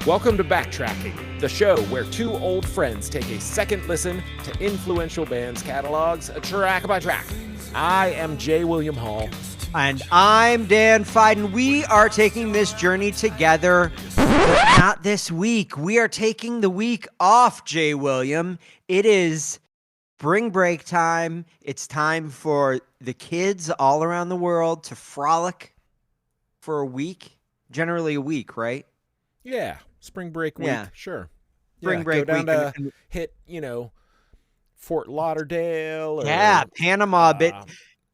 Welcome to Backtracking, the show where two old friends take a second listen to influential bands' catalogs, track by track. I am J. William Hall. And I'm Dan Fiden. We are taking this journey together, but not this week. We are taking the week off, J. William. It is spring break time. It's time for the kids all around the world to frolic for a week. Generally a week, right? Yeah, spring break week, sure. Spring break go down week. to hit, Fort Lauderdale. Or, Panama, but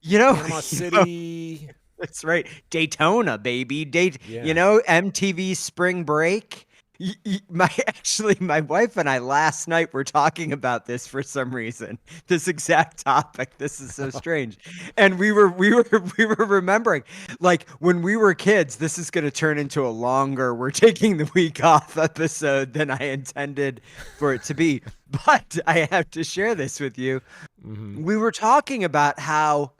Panama City. That's right. Daytona, baby. Yeah. MTV Spring Break. My wife and I last night were talking about this for some reason. This exact topic. This is so strange. And we were remembering, like, when we were kids, this is going to turn into a longer we're taking the week off episode than I intended for it to be. But I have to share this with you. Mm-hmm. We were talking about how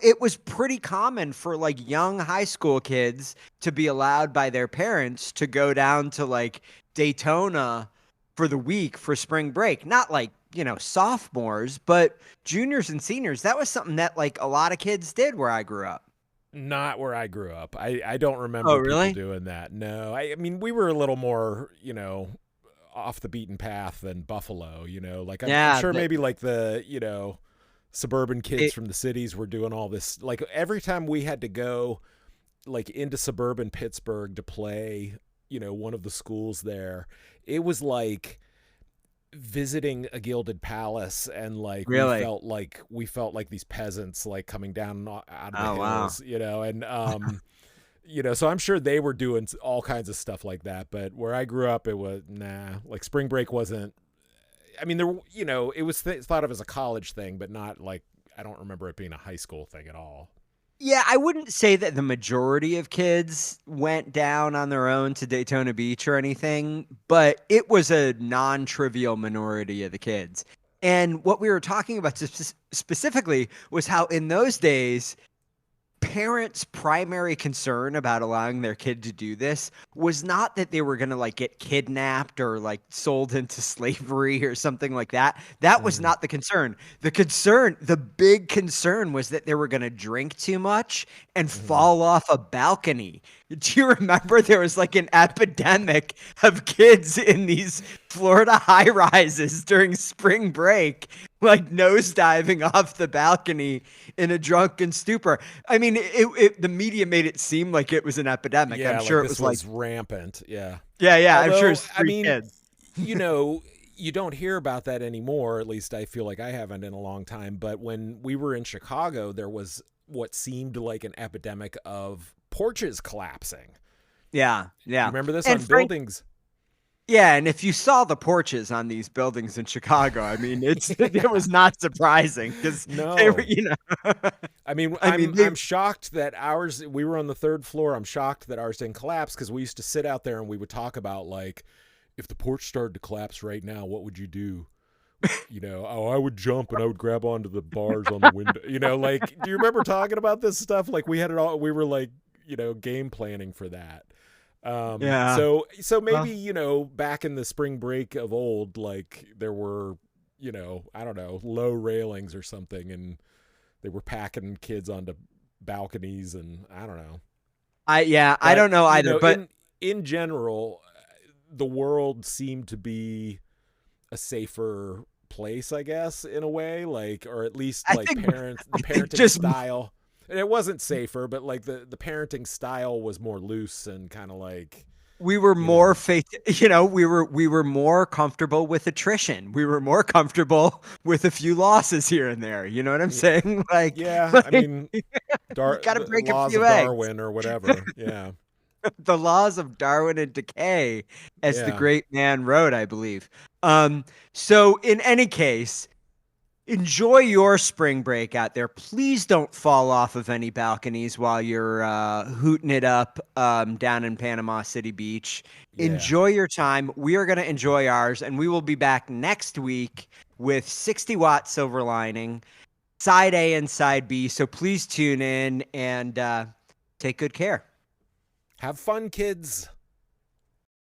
it was pretty common for like young high school kids to be allowed by their parents to go down to like Daytona for the week for spring break. Not like, sophomores, but juniors and seniors. That was something that like a lot of kids did where I grew up. Not where I grew up. I don't remember people doing that. No, I mean, we were a little more, off the beaten path than Buffalo, like I'm sure maybe like the, suburban kids from the cities were doing all this. Like every time we had to go like into suburban Pittsburgh to play, one of the schools there, it was like visiting a gilded palace, and like really? we felt like these peasants like coming down out of the hills, and so I'm sure they were doing all kinds of stuff like that, but where I grew up, it was like spring break wasn't. I mean, it was thought of as a college thing, but not like, I don't remember it being a high school thing at all. Yeah, I wouldn't say that the majority of kids went down on their own to Daytona Beach or anything, but it was a non-trivial minority of the kids. And what we were talking about specifically was how in those days, parents' primary concern about allowing their kid to do this was not that they were going to like get kidnapped or like sold into slavery or something like that. That was not the concern. The big concern was that they were going to drink too much and fall off a balcony. Do you remember there was like an epidemic of kids in these Florida high rises during spring break, like nosediving off the balcony in a drunken stupor? I mean, the media made it seem like it was an epidemic. Yeah, I'm sure it was like rampant. Yeah. Yeah. Although, I'm sure it's kids. You don't hear about that anymore. At least I feel like I haven't in a long time. But when we were in Chicago, there was what seemed like an epidemic of porches collapsing. Yeah. You remember this on buildings? Yeah, and if you saw the porches on these buildings in Chicago, I mean, it was not surprising because they were, I'm shocked that ours. We were on the third floor. I'm shocked that ours didn't collapse because we used to sit out there and we would talk about like, if the porch started to collapse right now, what would you do? I would jump and I would grab onto the bars on the window. Like, do you remember talking about this stuff? Like we had it all. We were like, game planning for that. So maybe, back in the spring break of old, like there were, I don't know, low railings or something, and they were packing kids onto balconies, and I don't know. I don't know either, but in general, the world seemed to be a safer place, I guess, in a way, like, or at least like the parenting style. And it wasn't safer, but like the parenting style was more loose and kind of like we were more we were more comfortable with attrition. We were more comfortable with a few losses here and there. You know what I'm saying? Like, I mean, gotta break the laws a few of eggs. Darwin or whatever. Yeah. The laws of Darwin and decay, as the great man wrote, I believe. So in any case, enjoy your spring break out there. Please don't fall off of any balconies while you're hooting it up down in Panama City Beach. Yeah. Enjoy your time. We are going to enjoy ours, and we will be back next week with 60 Watt Silver Lining, Side A and Side B. So please tune in and take good care. Have fun, kids.